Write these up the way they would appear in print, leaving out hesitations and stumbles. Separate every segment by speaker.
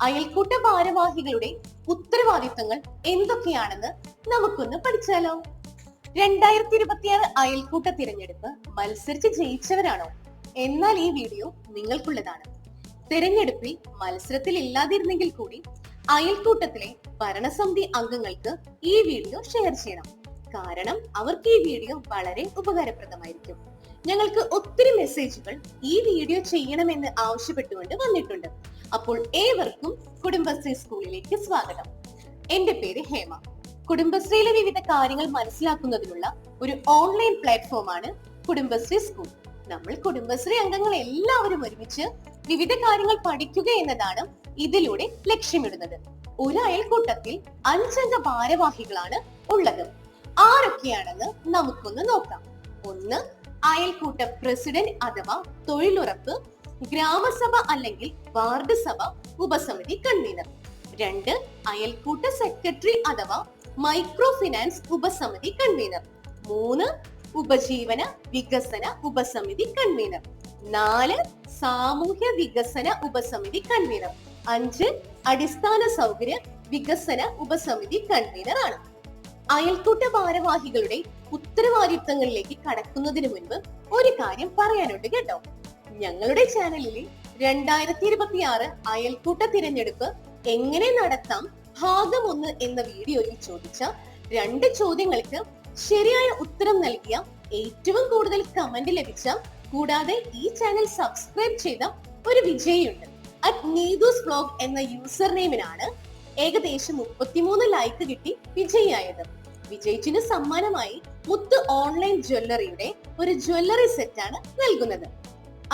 Speaker 1: അയൽക്കൂട്ട ഭാരവാഹികളുടെ ഉത്തരവാദിത്തങ്ങൾ എന്തൊക്കെയാണെന്ന് നമുക്കൊന്ന് പഠിച്ചാലോ. 2026 അയൽക്കൂട്ട തിരഞ്ഞെടുപ്പ് മത്സരിച്ച് ജയിച്ചവരാണോ? എന്നാൽ ഈ വീഡിയോ നിങ്ങൾക്കുള്ളതാണ്. തിരഞ്ഞെടുപ്പിൽ മത്സരത്തിൽ ഇല്ലാതിരുന്നെങ്കിൽ കൂടി അയൽക്കൂട്ടത്തിലെ ഭരണസമിതി അംഗങ്ങൾക്ക് ഈ വീഡിയോ ഷെയർ ചെയ്യണം. കാരണം അവർക്ക് ഈ വീഡിയോ വളരെ ഉപകാരപ്രദമായിരിക്കും. ഞങ്ങൾക്ക് ഒത്തിരി മെസ്സേജുകൾ ഈ വീഡിയോ ചെയ്യണമെന്ന് ആവശ്യപ്പെട്ടുകൊണ്ട് വന്നിട്ടുണ്ട്. അപ്പോൾ ഏവർക്കും കുടുംബശ്രീ സ്കൂളിലേക്ക് സ്വാഗതം. എന്റെ പേര് ഹേമ. കുടുംബശ്രീയിലെ വിവിധ കാര്യങ്ങൾ മനസ്സിലാക്കുന്നതിനുള്ള ഒരു ഓൺലൈൻ പ്ലാറ്റ്ഫോമാണ് കുടുംബശ്രീ സ്കൂൾ. നമ്മൾ കുടുംബശ്രീ അംഗങ്ങൾ എല്ലാവരും ഒരുമിച്ച് വിവിധ കാര്യങ്ങൾ പഠിക്കുക എന്നതാണ് ഇതിലൂടെ ലക്ഷ്യമിടുന്നത്. ഒരു അയൽക്കൂട്ടത്തിൽ 5 അംഗ ഭാരവാഹികളാണ് ഉള്ളത്. ആരൊക്കെയാണെന്ന് നമുക്കൊന്ന് നോക്കാം. 1. അയൽക്കൂട്ട പ്രസിഡന്റ് അഥവാ തൊഴിലുറപ്പ് ഗ്രാമസഭ അല്ലെങ്കിൽ വാർഡ് സഭ ഉപസമിതി കൺവീനർ. 2. അയൽക്കൂട്ട സെക്രട്ടറി അഥവാ മൈക്രോ ഫിനാൻസ് ഉപസമിതി കൺവീനർ. 3. ഉപജീവന വികസന ഉപസമിതി കൺവീനർ. 4. സാമൂഹ്യ വികസന ഉപസമിതി കൺവീനർ. 5. അടിസ്ഥാന സൗകര്യ വികസന ഉപസമിതി കൺവീനർ ആണ്. അയൽക്കൂട്ട ഭാരവാഹികളുടെ ഉത്തരവാദിത്തങ്ങളിലേക്ക് കടക്കുന്നതിന് മുൻപ് ഒരു കാര്യം പറയാനുണ്ട് കേട്ടോ. ഞങ്ങളുടെ ചാനലിലെ 2026 അയൽക്കൂട്ട തിരഞ്ഞെടുപ്പ് എങ്ങനെ നടത്താം ഭാഗം 1 എന്ന വീഡിയോയിൽ ചോദിച്ച 2 ചോദ്യങ്ങൾക്ക് ശരിയായ ഉത്തരം നൽകിയ ഏറ്റവും കൂടുതൽ കമന്റ് ലഭിച്ച, കൂടാതെ ഈ ചാനൽ സബ്സ്ക്രൈബ് ചെയ്ത ഒരു വിജയിയുണ്ട്. @നീതൂസ് വ്ലോഗ് എന്ന യൂസർ നെയിമിനാണ് ഏകദേശം 33 ലൈക്ക് കിട്ടി വിജയിയായത്. വിജയിച്ചിന് സമ്മാനമായി മുത്ത് ഓൺലൈൻ ജ്വല്ലറിയുടെ ഒരു ജ്വല്ലറി സെറ്റ് ആണ് നൽകുന്നത്.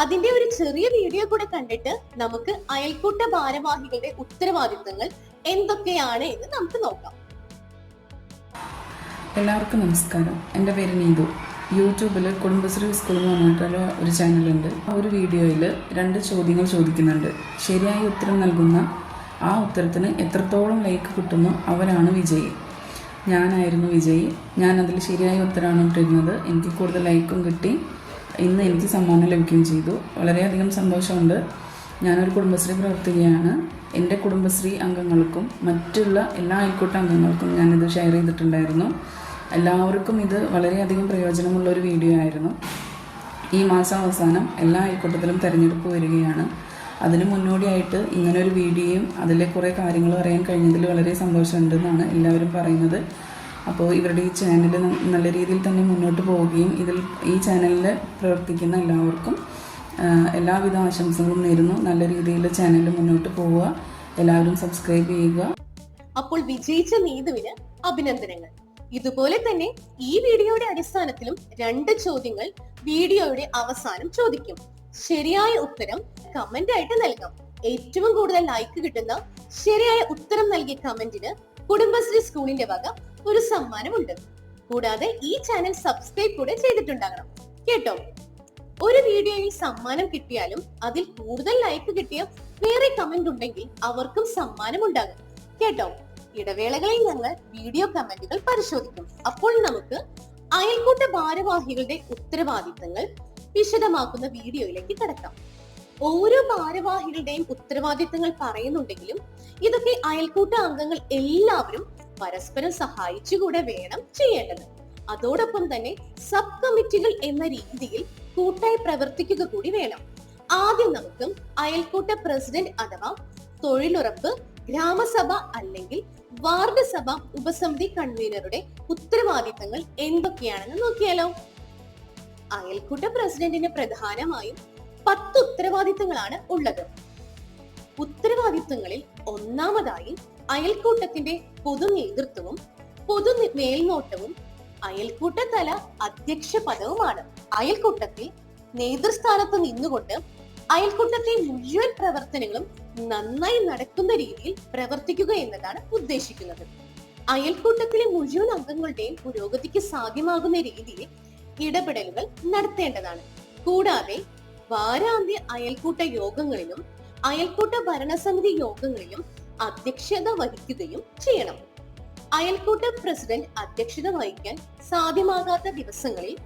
Speaker 1: അതിന്റെ ഒരു ചെറിയ വീഡിയോ കൂടെ കണ്ടിട്ട് നമുക്ക് അയൽക്കൂട്ട ഭാരവാഹികളുടെ ഉത്തരവാദിത്തങ്ങൾ എന്തൊക്കെയാണ് എന്ന് നമുക്ക് നോക്കാം.
Speaker 2: എല്ലാവർക്കും നമസ്കാരം. എൻ്റെ പേര് നീതു. യൂട്യൂബിൽ കുടുംബശ്രീ സ്കൂൾ എന്ന് പറഞ്ഞിട്ടുള്ള ഒരു ചാനലുണ്ട്. ആ ഒരു വീഡിയോയിൽ 2 ചോദ്യങ്ങൾ ചോദിക്കുന്നുണ്ട്. ശരിയായ ഉത്തരം നൽകുന്ന ആ ഉത്തരത്തിന് എത്രത്തോളം ലൈക്ക് കിട്ടുന്നു അവരാണ് വിജയി. ഞാനായിരുന്നു വിജയി. ഞാൻ അതിൽ ശരിയായ ഉത്തരമാണ് ഇട്ടിരുന്നത്. എനിക്ക് കൂടുതൽ ലൈക്കും കിട്ടി. ഇന്ന് എനിക്ക് സമ്മാനം ലഭിക്കുകയും ചെയ്തു. വളരെയധികം സന്തോഷമുണ്ട്. ഞാനൊരു കുടുംബശ്രീ പ്രവർത്തകയാണ്. എൻ്റെ കുടുംബശ്രീ അംഗങ്ങൾക്കും മറ്റുള്ള എല്ലാ അയൽക്കൂട്ട അംഗങ്ങൾക്കും ഞാനിത് ഷെയർ ചെയ്തിട്ടുണ്ടായിരുന്നു. എല്ലാവർക്കും ഇത് വളരെയധികം പ്രയോജനമുള്ള ഒരു വീഡിയോ ആയിരുന്നു. ഈ മാസം അവസാനം എല്ലാ അയൽക്കൂട്ടത്തിലും തിരഞ്ഞെടുപ്പ് വരികയാണ്. അതിന് മുന്നോടിയായിട്ട് ഇങ്ങനൊരു വീഡിയോയും അതിലെ കുറേ കാര്യങ്ങൾ അറിയാൻ കഴിഞ്ഞതിൽ വളരെ സന്തോഷമുണ്ടെന്നാണ് എല്ലാവരും പറയുന്നത്. അപ്പോൾ ഇവരുടെ ഈ ചാനൽ നല്ല രീതിയിൽ തന്നെ മുന്നോട്ട് പോവുകയും ഈ ചാനലിൽ പ്രവർത്തിക്കുന്ന എല്ലാവർക്കും എല്ലാവിധ ആശംസകളും നേരുന്നു. നല്ല രീതിയിൽ ചാനൽ മുന്നോട്ട് പോവുക. എല്ലാവരും സബ്സ്ക്രൈബ് ചെയ്യുക.
Speaker 1: അപ്പോൾ വിജയിച്ച നീതുവിന് അഭിനന്ദനങ്ങൾ. ഇതുപോലെ തന്നെ ഈ വീഡിയോയുടെ അടിസ്ഥാനത്തിലും 2 ചോദ്യങ്ങൾ വീഡിയോയുടെ അവസാനം ചോദിക്കും. ശരിയായ ഉത്തരം കമന്റ് ആയിട്ട് നൽകാം. ഏറ്റവും കൂടുതൽ ലൈക്ക് കിട്ടുന്ന ശരിയായ ഉത്തരം നൽകിയ കമന്റിന് കുടുംബശ്രീ സ്കൂളിന്റെ വക ഒരു സമ്മാനമുണ്ട്. കൂടാതെ ഈ ചാനൽ സബ്സ്ക്രൈബ് കൂടെ ചെയ്തിട്ടുണ്ടാകണം കേട്ടോ. ഒരു വീഡിയോയിൽ സമ്മാനം കിട്ടിയാലും അതിൽ കൂടുതൽ ലൈക്ക് കിട്ടിയ വേറെ കമന്റ് ഉണ്ടെങ്കിൽ അവർക്കും സമ്മാനം ഉണ്ടാകും കേട്ടോ. ഇടവേളകളിൽ ഞങ്ങൾ വീഡിയോ കമന്റുകൾ പരിശോധിക്കും. അപ്പോൾ നമുക്ക് അയൽക്കൂട്ട ഭാരവാഹികളുടെ ഉത്തരവാദിത്തങ്ങൾ വിശദമാക്കുന്ന വീഡിയോയിലേക്ക് കടക്കാം. ഓരോ ഭാരവാഹികളുടെയും ഉത്തരവാദിത്തങ്ങൾ പറയുന്നുണ്ടെങ്കിലും ഇതൊക്കെ അയൽക്കൂട്ട അംഗങ്ങൾ എല്ലാവരും പരസ്പരം സഹായിച്ചുകൂടെ വേണം ചെയ്യേണ്ടത്. അതോടൊപ്പം തന്നെ സബ് കമ്മിറ്റികൾ എന്ന രീതിയിൽ കൂട്ടായി പ്രവർത്തിക്കുക കൂടി വേണം. ആദ്യം നമുക്ക് അയൽക്കൂട്ട പ്രസിഡന്റ് അഥവാ തൊഴിലുറപ്പ് ഗ്രാമസഭ അല്ലെങ്കിൽ വാർഡ് സഭ ഉപസമിതി കൺവീനറുടെ ഉത്തരവാദിത്തങ്ങൾ എന്തൊക്കെയാണെന്ന് നോക്കിയാലോ. അയൽക്കൂട്ട പ്രസിഡന്റിന് പ്രധാനമായും 10 ഉത്തരവാദിത്തങ്ങളാണ് ഉള്ളത്. ഉത്തരവാദിത്തങ്ങളിൽ ഒന്നാമതായി അയൽക്കൂട്ടത്തിന്റെ പൊതു നേതൃത്വവും പൊതു മേൽനോട്ടവും അയൽക്കൂട്ട തല അധ്യക്ഷ പദവുമാണ്. അയൽക്കൂട്ടത്തിൽ നേതൃസ്ഥാനത്ത് നിന്നുകൊണ്ട് അയൽക്കൂട്ടത്തെ മുഴുവൻ പ്രവർത്തനങ്ങളും നന്നായി നടക്കുന്ന രീതിയിൽ പ്രവർത്തിക്കുക എന്നതാണ് ഉദ്ദേശിക്കുന്നത്. അയൽക്കൂട്ടത്തിലെ മുഴുവൻ അംഗങ്ങളുടെയും പുരോഗതിക്ക് സാധ്യമാകുന്ന രീതിയിൽ ഇടപെടലുകൾ നടത്തേണ്ടതാണ്. കൂടാതെ വാരാന്ത്യ അയൽക്കൂട്ട യോഗങ്ങളിലും അയൽക്കൂട്ട ഭരണസമിതി യോഗങ്ങളിലും അധ്യക്ഷത വഹിക്കുകയും ചെയ്യണം. അയൽക്കൂട്ട പ്രസിഡന്റ് അധ്യക്ഷത വഹിക്കാൻ സാധ്യമാകാത്ത ദിവസങ്ങളിൽ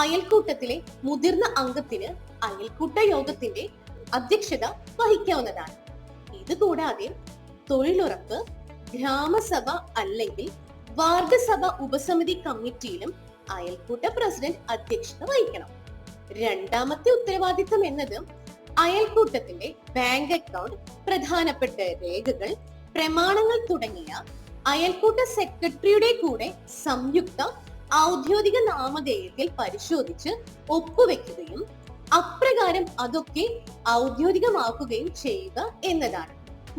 Speaker 1: അയൽക്കൂട്ടത്തിലെ മുതിർന്ന അംഗത്തിന് അയൽക്കൂട്ട യോഗത്തിന്റെ അധ്യക്ഷത വഹിക്കാവുന്നതാണ്. ഇതുകൂടാതെ തൊഴിലുറപ്പ്, ഗ്രാമസഭ അല്ലെങ്കിൽ വാർഡ് സഭ ഉപസമിതി കമ്മിറ്റിയിലും അയൽക്കൂട്ട പ്രസിഡന്റ് അധ്യക്ഷത വഹിക്കണം. രണ്ടാമത്തെ ഉത്തരവാദിത്തം എന്നത് അയൽക്കൂട്ടത്തിന്റെ ബാങ്ക് അക്കൗണ്ട്, പ്രധാനപ്പെട്ട രേഖകൾ, പ്രമാണങ്ങൾ തുടങ്ങിയ അയൽക്കൂട്ട സെക്രട്ടറിയുടെ കൂടെ സംയുക്ത ഔദ്യോഗിക നാമധേയത്തിൽ പരിശോധിച്ച് ഒപ്പുവെക്കുകയും അപ്രകാരം അതൊക്കെ ഔദ്യോഗികമാക്കുകയും ചെയ്യുക എന്നതാണ്.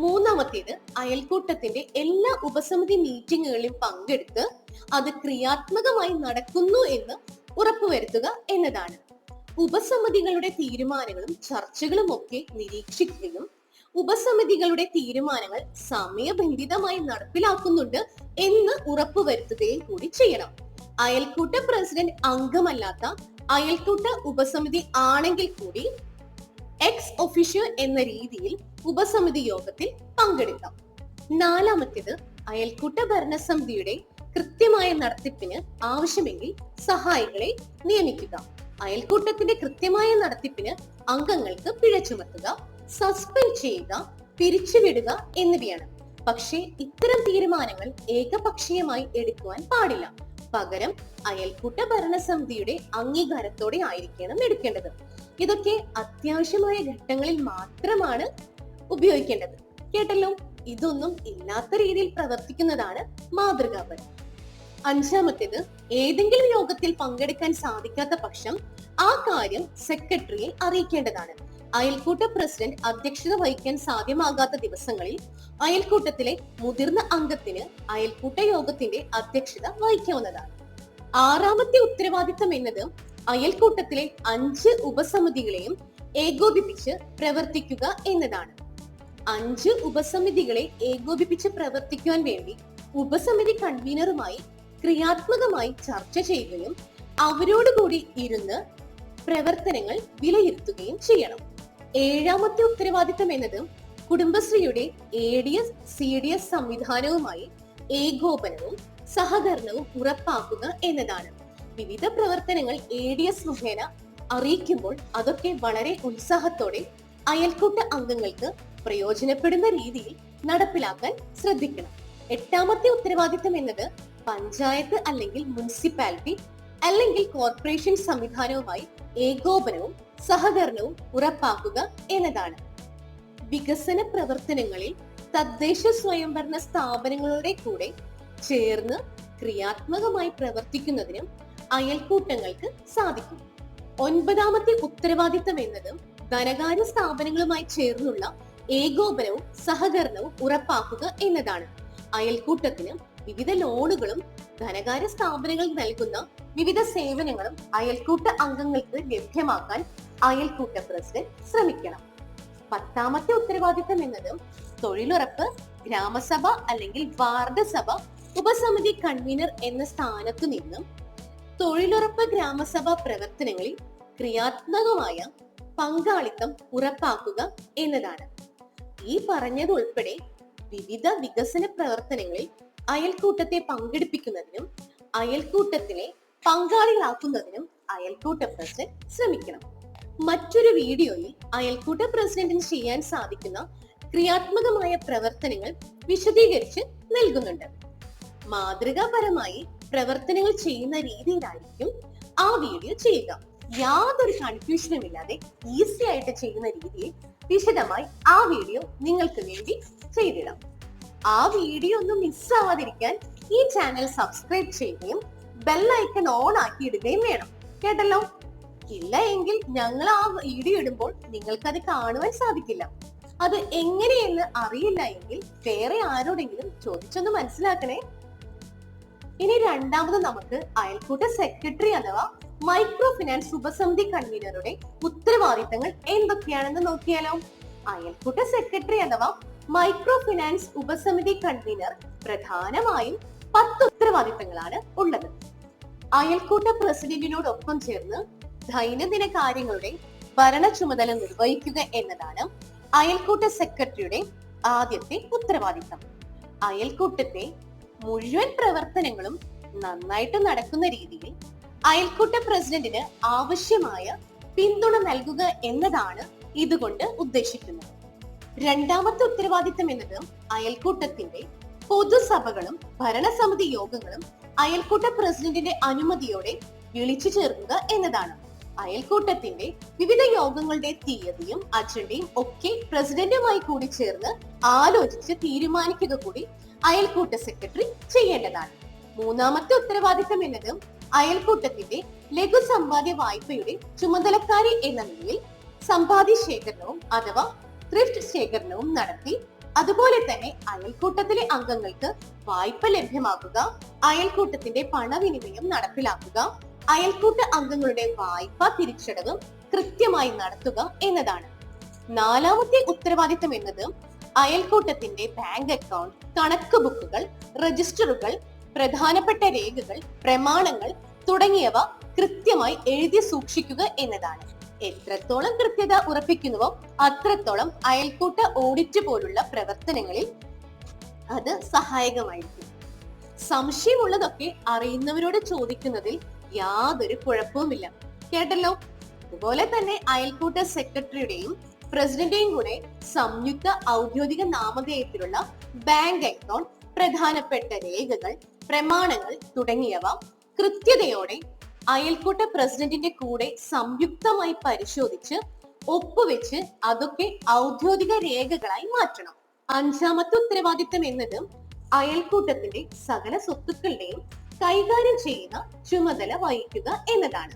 Speaker 1: മൂന്നാമത്തേത് അയൽക്കൂട്ടത്തിന്റെ എല്ലാ ഉപസമിതി മീറ്റിങ്ങുകളിലും പങ്കെടുത്ത് അത് ക്രിയാത്മകമായി നടക്കുന്നു എന്ന് ഉറപ്പുവരുത്തുക എന്നതാണ്. ഉപസമിതികളുടെ തീരുമാനങ്ങളും ചർച്ചകളും ഒക്കെ നിരീക്ഷിക്കുകയും ഉപസമിതികളുടെ തീരുമാനങ്ങൾ സമയബന്ധിതമായി നടപ്പിലാക്കുന്നുണ്ട് എന്ന് ഉറപ്പുവരുത്തുകയും കൂടി ചെയ്യണം. അയൽക്കൂട്ട പ്രസിഡന്റ് അംഗമല്ലാത്ത അയൽക്കൂട്ട ഉപസമിതി ആണെങ്കിൽ കൂടി എക്സ് ഒഫീഷ്യോ എന്ന രീതിയിൽ ഉപസമിതി യോഗത്തിൽ പങ്കെടുക്കാം. നാലാമത്തേത് അയൽക്കൂട്ട ഭരണസമിതിയുടെ കൃത്യമായ നടത്തിപ്പിന് ആവശ്യമെങ്കിൽ സഹായികളെ നിയമിക്കുക. അയൽക്കൂട്ടത്തിന്റെ കൃത്യമായ നടത്തിപ്പിന് അംഗങ്ങൾക്ക് പിഴ ചുമത്തുക, സസ്പെൻഡ് ചെയ്യുക, പിരിച്ചുവിടുക എന്നിവയാണ്. പക്ഷേ ഇത്തരം തീരുമാനങ്ങൾ ഏകപക്ഷീയമായി എടുക്കുവാൻ പാടില്ല. പകരം അയൽക്കൂട്ട ഭരണസമിതിയുടെ അംഗീകാരത്തോടെ ആയിരിക്കണം എടുക്കേണ്ടത്. ഇതൊക്കെ അത്യാവശ്യമായ ഘട്ടങ്ങളിൽ മാത്രമാണ് ഉപയോഗിക്കേണ്ടത്. കേട്ടല്ലോ, ഇതൊന്നും ഇല്ലാത്ത രീതിയിൽ പ്രവർത്തിക്കുന്നതാണ് മാതൃകാപരം. അഞ്ചാമത്തേത് ഏതെങ്കിലും യോഗത്തിൽ പങ്കെടുക്കാൻ സാധിക്കാത്ത പക്ഷം ആ കാര്യം സെക്രട്ടറിയെ അറിയിക്കേണ്ടതാണ്. അയൽക്കൂട്ട പ്രസിഡന്റ് അധ്യക്ഷത വഹിക്കാൻ സാധ്യമാകാത്ത ദിവസങ്ങളിൽ അയൽക്കൂട്ടത്തിലെ മുതിർന്ന അംഗത്തിന് അയൽക്കൂട്ട യോഗത്തിന്റെ അധ്യക്ഷത വഹിക്കാവുന്നതാണ്. ആറാമത്തെ ഉത്തരവാദിത്തം എന്നത് അയൽക്കൂട്ടത്തിലെ 5 ഉപസമിതികളെയും ഏകോപിപ്പിച്ച് പ്രവർത്തിക്കുക എന്നതാണ്. 5 ഉപസമിതികളെ ഏകോപിപ്പിച്ച് പ്രവർത്തിക്കുവാൻ വേണ്ടി ഉപസമിതി കൺവീനറുമായി ക്രിയാത്മകമായി ചർച്ച ചെയ്യുകയും അവരോടുകൂടി ഇരുന്ന് പ്രവർത്തനങ്ങൾ വിലയിരുത്തുകയും ചെയ്യണം. ഏഴാമത്തെ ഉത്തരവാദിത്തം എന്നത് കുടുംബശ്രീയുടെ ADS CDS സംവിധാനവുമായി ഏകോപനവും സഹകരണവും ഉറപ്പാക്കുക എന്നതാണ്. വിവിധ പ്രവർത്തനങ്ങൾ ADS മുഖേന അറിയിക്കുമ്പോൾ അതൊക്കെ വളരെ ഉത്സാഹത്തോടെ അയൽക്കൂട്ട അംഗങ്ങൾക്ക് പ്രയോജനപ്പെടുന്ന രീതിയിൽ നടപ്പിലാക്കാൻ ശ്രദ്ധിക്കണം. എട്ടാമത്തെ ഉത്തരവാദിത്തം എന്നത് പഞ്ചായത്ത് അല്ലെങ്കിൽ മുനിസിപ്പാലിറ്റി അല്ലെങ്കിൽ കോർപ്പറേഷൻ സംവിധാനവുമായി ഏകോപനവും സഹകരണവും ഉറപ്പാക്കുക എന്നതാണ്. വികസന പ്രവർത്തനങ്ങളിൽ തദ്ദേശ സ്വയംഭരണ സ്ഥാപനങ്ങളുടെ കൂടെ ചേർന്ന് ക്രിയാത്മകമായി പ്രവർത്തിക്കുന്നതിനും അയൽക്കൂട്ടങ്ങൾക്ക് സാധിക്കും. ഒൻപതാമത്തെ ഉത്തരവാദിത്തം എന്നത് ധനകാര്യ സ്ഥാപനങ്ങളുമായി ചേർന്നുള്ള ഏകോപനവും സഹകരണവും ഉറപ്പാക്കുക എന്നതാണ്. അയൽക്കൂട്ടത്തിന് വിവിധ ലോണുകളും ധനകാര്യ സ്ഥാപനങ്ങൾ നൽകുന്ന വിവിധ സേവനങ്ങളും അയൽക്കൂട്ട അംഗങ്ങൾക്ക് ലഭ്യമാക്കാൻ അയൽക്കൂട്ട പ്രസിഡന്റ് ശ്രമിക്കണം. പത്താമത്തെ ഉത്തരവാദിത്തം എന്നത് തൊഴിലുറപ്പ്, ഗ്രാമസഭ അല്ലെങ്കിൽ വാർഡ് സഭ ഉപസമിതി കൺവീനർ എന്ന സ്ഥാനത്തു നിന്നും തൊഴിലുറപ്പ് ഗ്രാമസഭ പ്രവർത്തനങ്ങളിൽ ക്രിയാത്മകമായ പങ്കാളിത്തം ഉറപ്പാക്കുക എന്നതാണ്. ഈ പറഞ്ഞത് ഉൾപ്പെടെ വിവിധ വികസന പ്രവർത്തനങ്ങളിൽ അയൽക്കൂട്ടത്തെ പങ്കെടുപ്പിക്കുന്നതിനും അയൽക്കൂട്ടത്തിലെ പങ്കാളികളാക്കുന്നതിനും അയൽക്കൂട്ട പ്രസിഡന്റ് ശ്രമിക്കണം. മറ്റൊരു വീഡിയോയിൽ അയൽക്കൂട്ട പ്രസിഡന്റിന് ചെയ്യാൻ സാധിക്കുന്ന ക്രിയാത്മകമായ പ്രവർത്തനങ്ങൾ വിശദീകരിച്ച് നൽകുന്നുണ്ട്. മാതൃകാപരമായി പ്രവർത്തനങ്ങൾ ചെയ്യുന്ന രീതിയിലായിരിക്കും ആ വീഡിയോ ചെയ്യുക. യാതൊരു കൺഫ്യൂഷനും ഇല്ലാതെ ഈസി ആയിട്ട് ചെയ്യുന്ന രീതിയിൽ വിശദമായി ആ വീഡിയോ നിങ്ങൾക്ക് വേണ്ടി ചെയ്തിടാം. ആ വീഡിയോ ഒന്നും മിസ്സാവാതിരിക്കാൻ ഈ ചാനൽ സബ്സ്ക്രൈബ് ചെയ്യുകയും ബെല്ലൈക്കൺ ഓൺ ആക്കി ഇടുകയും വേണം. കേട്ടല്ലോ? ഇല്ല എങ്കിൽ ഞങ്ങൾ ആ വീഡിയോ ഇടുമ്പോൾ നിങ്ങൾക്ക് അത് കാണുവാൻ സാധിക്കില്ല. അത് എങ്ങനെയെന്ന് അറിയില്ല എങ്കിൽ വേറെ ആരോടെങ്കിലും ചോദിച്ചൊന്ന് മനസ്സിലാക്കണേ. ഇനി രണ്ടാമത് നമുക്ക് അയൽക്കൂട്ട സെക്രട്ടറി അഥവാ മൈക്രോ ഫിനാൻസ് ഉപസമിതി കൺവീനറുടെ ഉത്തരവാദിത്തങ്ങൾ എന്തൊക്കെയാണെന്ന് നോക്കിയാലോ. അയൽക്കൂട്ട സെക്രട്ടറി അഥവാ മൈക്രോ ഫിനാൻസ് ഉപസമിതി കൺവീനർ പ്രധാനമായും 10 ഉത്തരവാദിത്തങ്ങളാണ് ഉള്ളത്. അയൽക്കൂട്ട പ്രസിഡന്റിനോടൊപ്പം ചേർന്ന് ദൈനംദിന കാര്യങ്ങളുടെ ഭരണ ചുമതല നിർവഹിക്കുക എന്നതാണ് അയൽക്കൂട്ട സെക്രട്ടറിയുടെ ആദ്യത്തെ ഉത്തരവാദിത്തം. അയൽക്കൂട്ടത്തെ മുഴുവൻ പ്രവർത്തനങ്ങളും നന്നായിട്ട് നടക്കുന്ന രീതിയിൽ അയൽക്കൂട്ട പ്രസിഡന്റിന് ആവശ്യമായ പിന്തുണ നൽകുക എന്നതാണ് ഇതുകൊണ്ട് ഉദ്ദേശിക്കുന്നത്. രണ്ടാമത്തെ ഉത്തരവാദിത്തം എന്നത് അയൽക്കൂട്ടത്തിന്റെ പൊതുസഭകളും ഭരണസമിതി യോഗങ്ങളും അയൽക്കൂട്ട പ്രസിഡന്റിന്റെ അനുമതിയോടെ വിളിച്ചു ചേർക്കുക എന്നതാണ്. അയൽക്കൂട്ടത്തിന്റെ വിവിധ യോഗങ്ങളുടെ തീയതിയും അജണ്ടയും ഒക്കെ പ്രസിഡന്റുമായി കൂടി ചേർന്ന് ആലോചിച്ച് തീരുമാനിക്കുക കൂടി അയൽക്കൂട്ട സെക്രട്ടറി ചെയ്യേണ്ടതാണ്. മൂന്നാമത്തെ ഉത്തരവാദിത്തം എന്നത് അയൽക്കൂട്ടത്തിന്റെ ലഘു സമ്പാദ്യ വായ്പയുടെ ചുമതലക്കാരി എന്ന നിലയിൽ സമ്പാദ്യ ശേഖരണവും അഥവാ ത്രിഫ്റ്റ് ശേഖരണവും നടത്തി അതുപോലെ തന്നെ അയൽക്കൂട്ടത്തിലെ അംഗങ്ങൾക്ക് വായ്പ ലഭ്യമാക്കുക, അയൽക്കൂട്ടത്തിന്റെ പണവിനിമയം നടപ്പിലാക്കുക, അയൽക്കൂട്ട അംഗങ്ങളുടെ വായ്പാ തിരിച്ചടവ് കൃത്യമായി നടത്തുക എന്നതാണ്. നാലാമത്തെ ഉത്തരവാദിത്തം എന്നത് അയൽക്കൂട്ടത്തിന്റെ ബാങ്ക് അക്കൗണ്ട്, കണക്ക് ബുക്കുകൾ, രജിസ്റ്ററുകൾ, പ്രധാനപ്പെട്ട രേഖകൾ, പ്രമാണങ്ങൾ തുടങ്ങിയവ കൃത്യമായി എഴുതി സൂക്ഷിക്കുക എന്നതാണ്. എത്രത്തോളം കൃത്യത ഉറപ്പിക്കുന്നുവോ അത്രത്തോളം അയൽക്കൂട്ട ഓഡിറ്റ് പോലുള്ള പ്രവർത്തനങ്ങളിൽ അത് സഹായകമായിരിക്കും. സംശയമുള്ളതൊക്കെ അറിയുന്നവരോട് ചോദിക്കുന്നതിൽ യാതൊരു കുഴപ്പവുമില്ല. കേട്ടല്ലോ. അതുപോലെ തന്നെ അയൽക്കൂട്ട സെക്രട്ടറിയുടെയും പ്രസിഡന്റെയും കൂടെ സംയുക്ത ഔദ്യോഗിക നാമധേയത്തിലുള്ള ബാങ്ക് അക്കൗണ്ട്, പ്രധാനപ്പെട്ട രേഖകൾ, പ്രമാണങ്ങൾ തുടങ്ങിയവ കൃത്യതയോടെ അയൽക്കൂട്ട പ്രസിഡന്റിന്റെ കൂടെ സംയുക്തമായി പരിശോധിച്ച് ഒപ്പുവെച്ച് അതൊക്കെ ഔദ്യോഗിക രേഖകളായി മാറ്റണം. അഞ്ചാമത്തെ ഉത്തരവാദിത്തം എന്നത് അയൽക്കൂട്ടത്തിന്റെ സകല സ്വത്തുക്കളുടെയും കൈകാര്യം ചെയ്യുന്ന ചുമതല വഹിക്കുക എന്നതാണ്.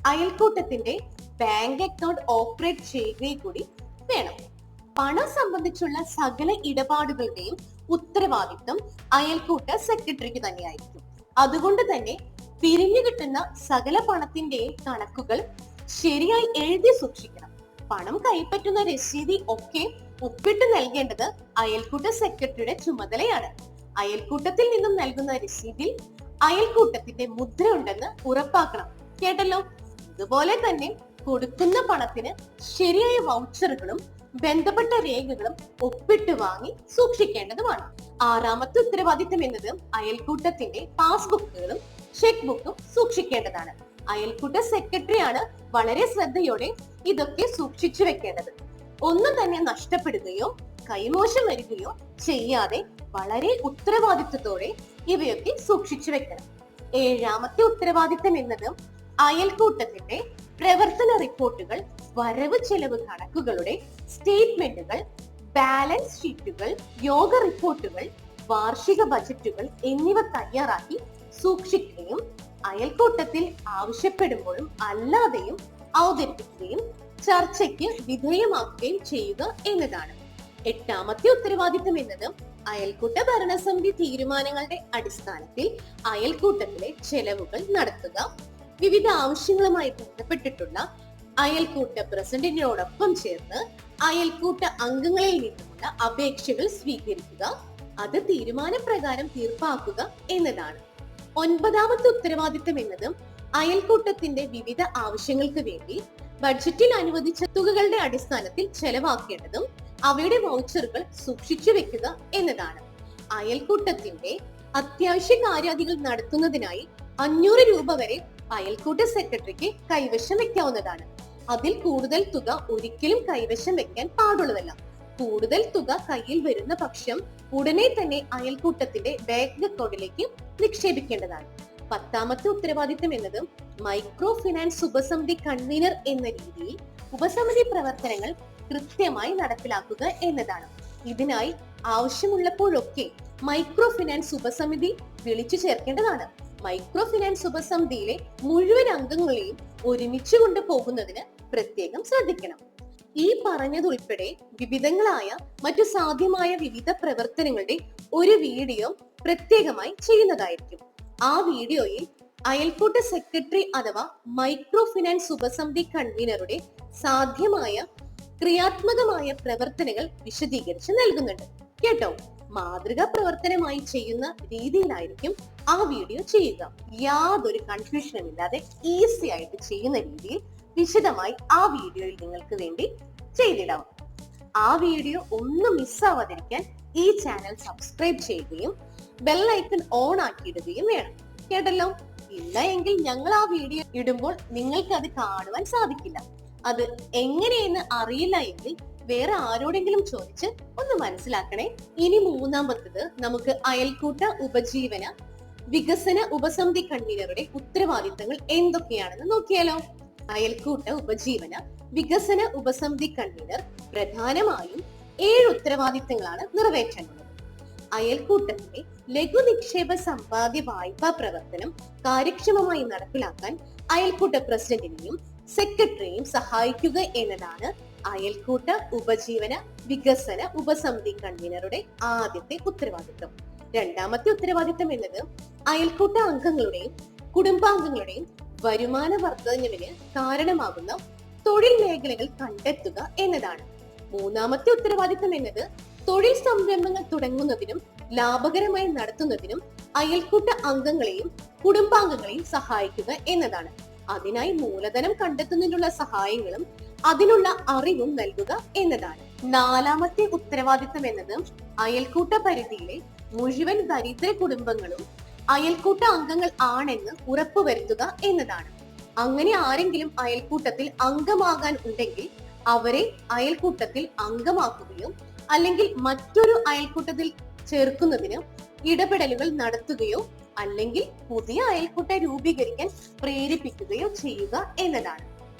Speaker 1: അയൽക്കൂട്ടത്തിന്റെ ബാങ്ക് അക്കൗണ്ട് ഓപ്പറേറ്റ് ചെയ്യുകയും കൂടി വേണം. പണം സംബന്ധിച്ചുള്ള സകല ഇടപാടുകളുടെയും ഉത്തരവാദിത്തം അയൽക്കൂട്ട സെക്രട്ടറിക്ക് തന്നെയായിരിക്കും. അതുകൊണ്ട് തന്നെ പിരിഞ്ഞു കിട്ടുന്ന സകല പണത്തിന്റെയും കണക്കുകൾ ശരിയായി എഴുതി സൂക്ഷിക്കണം. പണം കൈപ്പറ്റുന്ന രസീതി ഒക്കെ ഒപ്പിട്ട് നൽകേണ്ടത് അയൽക്കൂട്ട സെക്രട്ടറിയുടെ ചുമതലയാണ്. അയൽക്കൂട്ടത്തിൽ നിന്നും നൽകുന്ന രസീതിൽ അയൽക്കൂട്ടത്തിന്റെ മുദ്ര ഉണ്ടെന്ന് ഉറപ്പാക്കണം. കേട്ടല്ലോ. അതുപോലെ തന്നെ കൊടുക്കുന്ന പണത്തിന് ശരിയായ വൗച്ചറുകളും ബന്ധപ്പെട്ട രേഖകളും ഒപ്പിട്ട് വാങ്ങി സൂക്ഷിക്കേണ്ടതുമാണ്. ആറാമത്തെ ഉത്തരവാദിത്തം എന്നത് അയൽക്കൂട്ടത്തിന്റെ പാസ്ബുക്കുകളും ചെക്ക് ബുക്കും സൂക്ഷിക്കേണ്ടതാണ്. അയൽക്കൂട്ട സെക്രട്ടറിയാണ് വളരെ ശ്രദ്ധയോടെ ഇതൊക്കെ സൂക്ഷിച്ചു വെക്കേണ്ടത്. ഒന്നും തന്നെ നഷ്ടപ്പെടുകയോ കൈമോശം വരികയോ ചെയ്യാതെ വളരെ ഉത്തരവാദിത്വത്തോടെ ഇവയൊക്കെ സൂക്ഷിച്ചു വെക്കണം. ഏഴാമത്തെ ഉത്തരവാദിത്തം എന്നത് അയൽക്കൂട്ടത്തിന്റെ പ്രവർത്തന റിപ്പോർട്ടുകൾ, വരവ് ചെലവ് കണക്കുകളുടെ സ്റ്റേറ്റ്മെന്റുകൾ, ബാലൻസ് ഷീറ്റുകൾ, യോഗ റിപ്പോർട്ടുകൾ, വാർഷിക ബജറ്റുകൾ എന്നിവ തയ്യാറാക്കി സൂക്ഷിക്കുകയും അയൽക്കൂട്ടത്തിൽ ആവശ്യപ്പെടുമ്പോഴും അല്ലാതെയും അവതരിപ്പിക്കുകയും ചർച്ചയ്ക്ക് വിധേയമാക്കുകയും ചെയ്യുക എന്നതാണ്. എട്ടാമത്തെ ഉത്തരവാദിത്തം എന്നത് അയൽക്കൂട്ട ഭരണസമിതി തീരുമാനങ്ങളുടെ അടിസ്ഥാനത്തിൽ അയൽക്കൂട്ടത്തിലെ ചെലവുകൾ നടത്തുക, വിവിധ ആവശ്യങ്ങളുമായി ബന്ധപ്പെട്ടിട്ടുള്ള അയൽക്കൂട്ട പ്രസിഡന്റിനോടൊപ്പം ചേർന്ന് അയൽക്കൂട്ട അംഗങ്ങളിൽ നിന്നുമുള്ള അപേക്ഷകൾ സ്വീകരിക്കുക, അത് തീരുമാനപ്രകാരം തീർപ്പാക്കുക എന്നതാണ്. ഒൻപതാമത്തെ ഉത്തരവാദിത്തം എന്നത് അയൽക്കൂട്ടത്തിന്റെ വിവിധ ആവശ്യങ്ങൾക്ക് വേണ്ടി ബഡ്ജറ്റിൽ അനുവദിച്ച തുകകളുടെ അടിസ്ഥാനത്തിൽ ചെലവാക്കേണ്ടതും അവയുടെ വൗച്ചറുകൾ സൂക്ഷിച്ചു വെക്കുക എന്നതാണ്. അയൽക്കൂട്ടത്തിന്റെ അത്യാവശ്യ കാര്യാദികൾ നടത്തുന്നതിനായി 500 രൂപ വരെ അയൽക്കൂട്ട സെക്രട്ടറിക്ക് കൈവശം വെക്കാവുന്നതാണ്. അതിൽ കൂടുതൽ തുക ഒരിക്കലും കൈവശം വെക്കാൻ പാടുള്ളതല്ല. കൂടുതൽ തുക കയ്യിൽ വരുന്ന പക്ഷം ഉടനെ തന്നെ അയൽക്കൂട്ടത്തിന്റെ ബാങ്ക് അക്കൗണ്ടിലേക്ക് നിക്ഷേപിക്കേണ്ടതാണ്. 10ാമത്തെ ഉത്തരവാദിത്തം എന്നത് മൈക്രോ ഫിനാൻസ് ഉപസമിതി കൺവീനർ എന്ന രീതിയിൽ ഉപസമിതി പ്രവർത്തനങ്ങൾ കൃത്യമായി നടപ്പിലാക്കുക എന്നതാണ്. ഇതിനായി ആവശ്യമുള്ളപ്പോഴൊക്കെ മൈക്രോ ഫിനാൻസ് ഉപസമിതി വിളിച്ചു ചേർക്കേണ്ടതാണ്. മൈക്രോ ഫിനാൻസ് ഉപസമിതിയിലെ മുഴുവൻ അംഗങ്ങളെയും ഒരുമിച്ച് കൊണ്ടുപോകുന്നതിന് പ്രത്യേകം ശ്രദ്ധിക്കണം. ഈ പറഞ്ഞതുൾപ്പെടെ വിവിധങ്ങളായ മറ്റു സാധ്യമായ വിവിധ പ്രവർത്തനങ്ങളുടെ ഒരു വീഡിയോ പ്രത്യേകമായി ചെയ്യുന്നതായിരിക്കും. ആ വീഡിയോയിൽ അയൽക്കൂട്ട സെക്രട്ടറി അഥവാ മൈക്രോ ഫിനാൻസ് ഉപസമിതി കൺവീനറുടെ സാധ്യമായ ക്രിയാത്മകമായ പ്രവർത്തനങ്ങൾ വിശദീകരിച്ച് നൽകുന്നുണ്ട്. കേട്ടോ. മാതൃകാ പ്രവർത്തനമായി ചെയ്യുന്ന രീതിയിലായിരിക്കും ആ വീഡിയോ ചെയ്യുക. യാതൊരു കൺഫ്യൂഷനും ഇല്ലാതെ ഈസി ആയിട്ട് ചെയ്യുന്ന രീതിയിൽ വിശദമായി ആ വീഡിയോയിൽ നിങ്ങൾക്ക് വേണ്ടി ചെയ്തിടാം. ആ വീഡിയോ ഒന്നും മിസ്സാവാതിരിക്കാൻ ഈ ചാനൽ സബ്സ്ക്രൈബ് ചെയ്യുകയും ബെൽ ഐക്കൺ ഓൺ ആക്കിയിടുകയും വേണം. കേട്ടല്ലോ. ഇല്ല എങ്കിൽ ഞങ്ങൾ ആ വീഡിയോ ഇടുമ്പോൾ നിങ്ങൾക്ക് അത് കാണുവാൻ സാധിക്കില്ല. അത് എങ്ങനെയെന്ന് അറിയില്ല എങ്കിൽ വേറെ ആരോടെങ്കിലും ചോദിച്ച് ഒന്ന് മനസ്സിലാക്കണേ. ഇനി മൂന്നാമത്തത് നമുക്ക് അയൽക്കൂട്ട ഉപജീവന വികസന ഉപസമിതി കൺവീനറുടെ ഉത്തരവാദിത്തങ്ങൾ എന്തൊക്കെയാണെന്ന് നോക്കിയാലോ. അയൽക്കൂട്ട ഉപജീവന വികസന ഉപസമിതി കൺവീനർ പ്രധാനമായും 7 ഉത്തരവാദിത്തങ്ങളാണ് നിറവേറ്റേണ്ടത്. അയൽക്കൂട്ടത്തിലെ ലഘു നിക്ഷേപ സമ്പാദ്യ വായ്പാ പ്രവർത്തനം കാര്യക്ഷമമായി നടപ്പിലാക്കാൻ അയൽക്കൂട്ട പ്രസിഡന്റിനെയും സെക്രട്ടറിയെയും സഹായിക്കുക എന്നതാണ് അയൽക്കൂട്ട ഉപജീവന വികസന ഉപസമിതി കൺവീനറുടെ ആദ്യത്തെ ഉത്തരവാദിത്വം. രണ്ടാമത്തെ ഉത്തരവാദിത്തം എന്നത് അയൽക്കൂട്ട അംഗങ്ങളുടെയും കുടുംബാംഗങ്ങളുടെയും വരുമാന വർധനവിന് കാരണമാകുന്ന തൊഴിൽ മേഖലകൾ കണ്ടെത്തുക എന്നതാണ്. മൂന്നാമത്തെ ഉത്തരവാദിത്തം എന്നത് തൊഴിൽ സംരംഭങ്ങൾ തുടങ്ങുന്നതിനും ലാഭകരമായി നടത്തുന്നതിനും അയൽക്കൂട്ട അംഗങ്ങളെയും കുടുംബാംഗങ്ങളെയും സഹായിക്കുക എന്നതാണ്. അതിനായി മൂലധനം കണ്ടെത്തുന്നതിനുള്ള സഹായങ്ങളും അതിനുള്ള അറിവും നൽകുക എന്നതാണ്. നാലാമത്തെ ഉത്തരവാദിത്തം എന്നത് അയൽക്കൂട്ട പരിധിയിലെ മുഴുവൻ ദരിദ്ര കുടുംബങ്ങളും അയൽക്കൂട്ട അംഗങ്ങൾ ആണെന്ന് ഉറപ്പുവരുത്തുക എന്നതാണ്. അങ്ങനെ ആരെങ്കിലും അയൽക്കൂട്ടത്തിൽ അംഗമാകാൻ ഉണ്ടെങ്കിൽ അവരെ അയൽക്കൂട്ടത്തിൽ അംഗമാക്കുകയോ അല്ലെങ്കിൽ മറ്റൊരു അയൽക്കൂട്ടത്തിൽ ചേർക്കുന്നതിന് ഇടപെടലുകൾ നടത്തുകയോ അല്ലെങ്കിൽ പുതിയ അയൽക്കൂട്ടം രൂപീകരിക്കാൻ പ്രേരിപ്പിക്കുകയോ ചെയ്യുക എന്നതാണ്.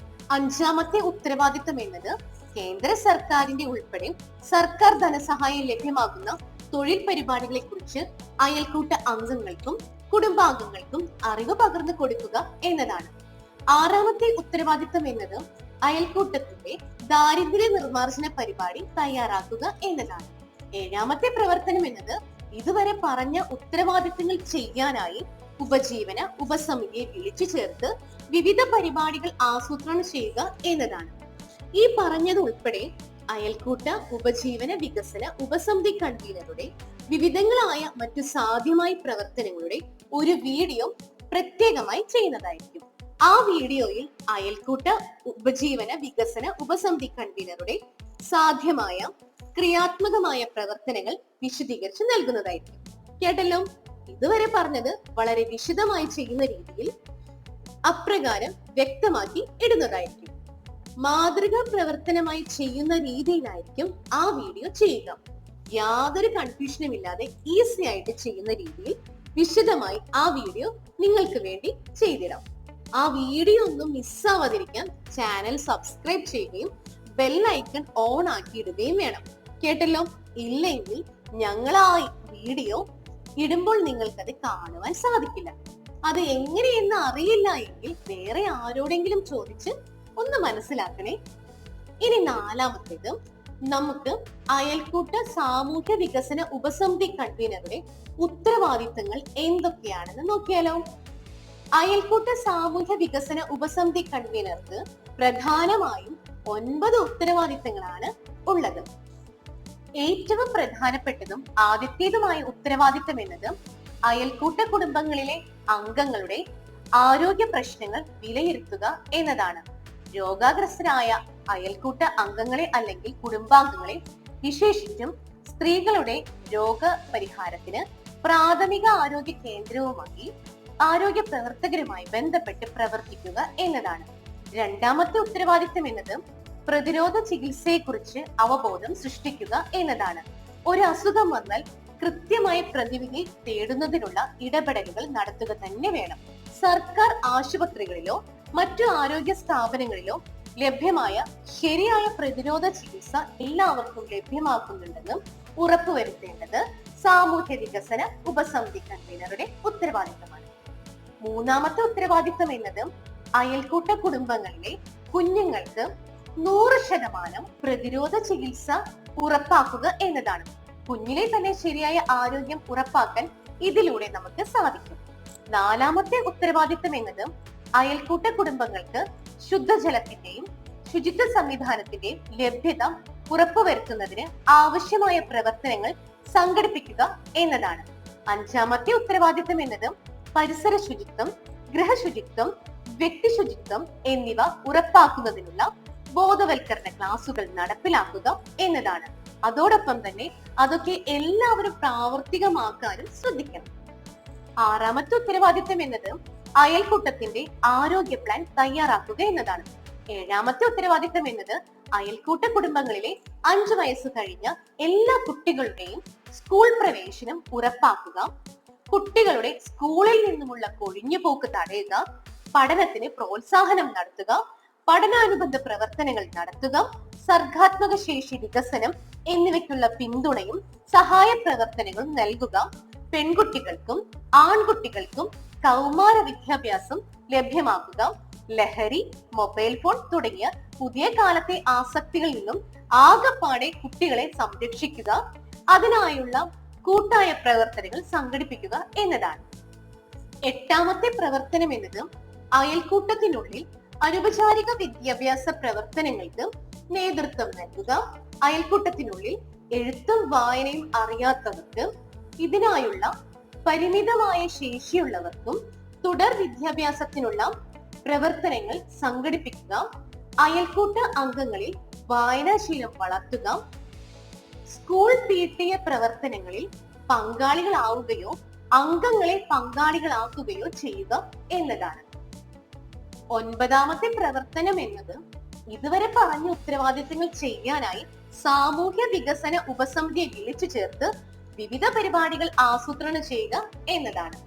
Speaker 1: അഞ്ചാമത്തെ ഉത്തരവാദിത്തം എന്നത് കേന്ദ്ര സർക്കാരിന്റെ ഉൾപ്പെടെ സർക്കാർ ധനസഹായം ലഭ്യമാകുന്ന തൊഴിൽ പരിപാടികളെ കുറിച്ച് അയൽക്കൂട്ട അംഗങ്ങൾക്കും കുടുംബാംഗങ്ങൾക്കും അറിവ് പകർന്നു കൊടുക്കുക എന്നതാണ്. ആറാമത്തെ ഉത്തരവാദിത്തം എന്നത് അയൽക്കൂട്ടത്തിന്റെ ദാരിദ്ര്യ നിർമ്മാർജ്ജന പരിപാടി തയ്യാറാക്കുക എന്നതാണ്. ഏഴാമത്തെ പ്രവർത്തനം എന്നത് ഇതുവരെ പറഞ്ഞ ഉത്തരവാദിത്തങ്ങൾ ചെയ്യാനായി ഉപജീവന ഉപസമിതിയെ വിളിച്ചു ചേർത്ത് വിവിധ പരിപാടികൾ ആസൂത്രണം ചെയ്യുക എന്നതാണ്. ഈ പറഞ്ഞത് ഉൾപ്പെടെ അയൽക്കൂട്ട ഉപജീവന വികസന ഉപസമിതി കൺവീനറുടെ വിവിധങ്ങളായ മറ്റു സാധ്യമായ പ്രവർത്തനങ്ങളുടെ ഒരു വീഡിയോ പ്രത്യേകമായി ചെയ്യുന്നതായിരിക്കും. ആ വീഡിയോയിൽ അയൽക്കൂട്ട ഉപജീവന വികസന ഉപസമിതി കൺവീനറുടെ സാധ്യമായ ക്രിയാത്മകമായ പ്രവർത്തനങ്ങൾ വിശദീകരിച്ച് നൽകുന്നതായിരിക്കും. കേട്ടല്ലോ, ഇതുവരെ പറഞ്ഞത് വളരെ വിശദമായി ചെയ്യുന്ന രീതിയിൽ അപ്രകാരം വ്യക്തമാക്കി ഇടുന്നതായിരിക്കും. മാതൃകാ പ്രവർത്തനമായി ചെയ്യുന്ന രീതിയിലായിരിക്കും ആ വീഡിയോ ചെയ്യുക. യാതൊരു കൺഫ്യൂഷനും ഇല്ലാതെ ഈസി ആയിട്ട് ചെയ്യുന്ന രീതിയിൽ വിശദമായി ആ വീഡിയോ നിങ്ങൾക്ക് വേണ്ടി ചെയ്തിടാം. ആ വീഡിയോ ഒന്നും മിസ്സാവാതിരിക്കാൻ ചാനൽ സബ്സ്ക്രൈബ് ചെയ്യുകയും ബെൽ ഐക്കൺ ഓൺ ആക്കി ഇടുകയും വേണം. കേട്ടല്ലോ, ഇല്ലെങ്കിൽ ഞങ്ങൾ ആ വീഡിയോ ഇടുമ്പോൾ നിങ്ങൾക്കത് കാണുവാൻ സാധിക്കില്ല. അത് എങ്ങനെയെന്ന് അറിയില്ല എങ്കിൽ വേറെ ആരോടെങ്കിലും ചോദിച്ച് ഒന്ന് മനസ്സിലാക്കണേ. ഇനി നാലാമത്തേത് നമുക്ക് അയൽക്കൂട്ട സാമൂഹ്യ വികസന ഉപസമിതി കൺവീനറുടെ ഉത്തരവാദിത്തങ്ങൾ എന്തൊക്കെയാണെന്ന് നോക്കിയാലോ. അയൽക്കൂട്ട സാമൂഹ്യ വികസന ഉപസമിതി കൺവീനർക്ക് പ്രധാനമായും 9 ഉത്തരവാദിത്തങ്ങളാണ് ഉള്ളത്. ഏറ്റവും പ്രധാനപ്പെട്ടതും ആദ്യത്തേതുമായ ഉത്തരവാദിത്തം എന്നത് അയൽക്കൂട്ട കുടുംബങ്ങളിലെ അംഗങ്ങളുടെ ആരോഗ്യ പ്രശ്നങ്ങൾ വിലയിരുത്തുക എന്നതാണ്. രോഗാഗ്രസ്തരായ അയൽക്കൂട്ട അംഗങ്ങളെ അല്ലെങ്കിൽ കുടുംബാംഗങ്ങളെ വിശേഷിച്ചും സ്ത്രീകളുടെ രോഗപരിഹാരത്തിന് പ്രാഥമിക ആരോഗ്യ കേന്ദ്രവുമായി ആരോഗ്യ പ്രവർത്തകരുമായി ബന്ധപ്പെട്ട് പ്രവർത്തിക്കുക എന്നതാണ്. രണ്ടാമത്തെ ഉത്തരവാദിത്തം എന്നത് പ്രതിരോധ ചികിത്സയെക്കുറിച്ച് അവബോധം സൃഷ്ടിക്കുക എന്നതാണ്. ഒരു അസുഖം വന്നാൽ കൃത്യമായ പ്രതിവിധി തേടുന്നതിനുള്ള ഇടപെടലുകൾ നടത്തുക തന്നെ വേണം. സർക്കാർ ആശുപത്രികളിലോ മറ്റു ആരോഗ്യ സ്ഥാപനങ്ങളിലോ ലഭ്യമായ ശരിയായ പ്രതിരോധ ചികിത്സ എല്ലാവർക്കും ലഭ്യമാക്കുന്നുണ്ടെന്നും ഉറപ്പുവരുത്തേണ്ടത് സാമൂഹ്യ വികസന ഉപസമിതി കൺവീനറുടെ ഉത്തരവാദിത്തമാണ്. മൂന്നാമത്തെ ഉത്തരവാദിത്തം എന്നത് അയൽക്കൂട്ട കുടുംബങ്ങളിലെ കുഞ്ഞുങ്ങൾക്ക് 100% പ്രതിരോധ ചികിത്സ ഉറപ്പാക്കുക എന്നതാണ്. കുഞ്ഞിലെ തന്നെ ശരിയായ ആരോഗ്യം ഉറപ്പാക്കാൻ ഇതിലൂടെ നമുക്ക് സാധിക്കും. നാലാമത്തെ ഉത്തരവാദിത്തം എന്നത് അയൽക്കൂട്ട കുടുംബങ്ങൾക്ക് ശുദ്ധജലത്തിന്റെയും ശുചിത്വ സംവിധാനത്തിന്റെയും ലഭ്യത ഉറപ്പുവരുത്തുന്നതിന് ആവശ്യമായ പ്രവർത്തനങ്ങൾ സംഘടിപ്പിക്കുക എന്നതാണ്. അഞ്ചാമത്തെ ഉത്തരവാദിത്തം എന്നത് പരിസര ശുചിത്വം, ഗൃഹശുചിത്വം, വ്യക്തി ശുചിത്വം എന്നിവ ഉറപ്പാക്കുന്നതിനുള്ള ബോധവൽക്കരണ ക്ലാസുകൾ നടപ്പിലാക്കുക എന്നതാണ്. അതോടൊപ്പം തന്നെ അതൊക്കെ എല്ലാവരും പ്രാവർത്തികമാക്കാനും ശ്രദ്ധിക്കണം. ആറാമത്തെ ഉത്തരവാദിത്തം എന്നത് അയൽക്കൂട്ടത്തിന്റെ ആരോഗ്യ പ്ലാൻ തയ്യാറാക്കുക എന്നതാണ്. ഏഴാമത്തെ ഉത്തരവാദിത്തം എന്നത് അയൽക്കൂട്ട കുടുംബങ്ങളിലെ 5 വയസ്സ് കഴിഞ്ഞ എല്ലാ കുട്ടികളുടെയും സ്കൂൾ പ്രവേശനം ഉറപ്പാക്കുക, കുട്ടികളുടെ സ്കൂളിൽ നിന്നുമുള്ള കൊഴിഞ്ഞുപോക്ക് തടയുക, പഠനത്തിന് പ്രോത്സാഹനം നടത്തുക, പഠനാനുബന്ധ പ്രവർത്തനങ്ങൾ നടത്തുക, സർഗാത്മക ശേഷി വികസനം എന്നിവയ്ക്കുള്ള പിന്തുണയും സഹായ പ്രവർത്തനങ്ങളും നൽകുക, പെൺകുട്ടികൾക്കും ആൺകുട്ടികൾക്കും കൗമാര വിദ്യാഭ്യാസം ലഭ്യമാക്കുക, ലഹരി, മൊബൈൽ ഫോൺ തുടങ്ങിയ പുതിയ കാലത്തെ ആസക്തികളിൽ നിന്നും ആകപ്പാടെ കുട്ടികളെ സംരക്ഷിക്കുക, അതിനായുള്ള കൂട്ടായ പ്രവർത്തനങ്ങൾ സംഘടിപ്പിക്കുക എന്നതാണ്. 8ാമത്തെ പ്രവർത്തനം എന്നത് അയൽക്കൂട്ടത്തിനുള്ളിൽ അനൗപചാരിക വിദ്യാഭ്യാസ പ്രവർത്തനങ്ങൾക്ക് നേതൃത്വം നൽകുക. അയൽക്കൂട്ടത്തിനുള്ളിൽ എഴുത്തും വായനയും അറിയാത്തവർക്ക്, ഇതിനായുള്ള പരിമിതമായ ശേഷിയുള്ളവർക്കും തുടർ വിദ്യാഭ്യാസത്തിനുള്ള പ്രവർത്തനങ്ങൾ സംഘടിപ്പിക്കുക, അയൽക്കൂട്ട അംഗങ്ങളിൽ വായനാശീലം വളർത്തുക, സ്കൂൾ PTA പ്രവർത്തനങ്ങളിൽ പങ്കാളികളാവുകയോ അംഗങ്ങളെ പങ്കാളികളാക്കുകയോ ചെയ്യുക എന്നതാണ്. 9ാമത്തെ പ്രവർത്തനം എന്നത് ഇതുവരെ പറഞ്ഞ ഉത്തരവാദിത്തങ്ങൾ ചെയ്യാനായി സാമൂഹ്യ വികസന ഉപസമിതിയെ വിളിച്ചു ചേർത്ത് വിവിധ പരിപാടികൾ ആസൂത്രണം ചെയ്യുക എന്നതാണ്.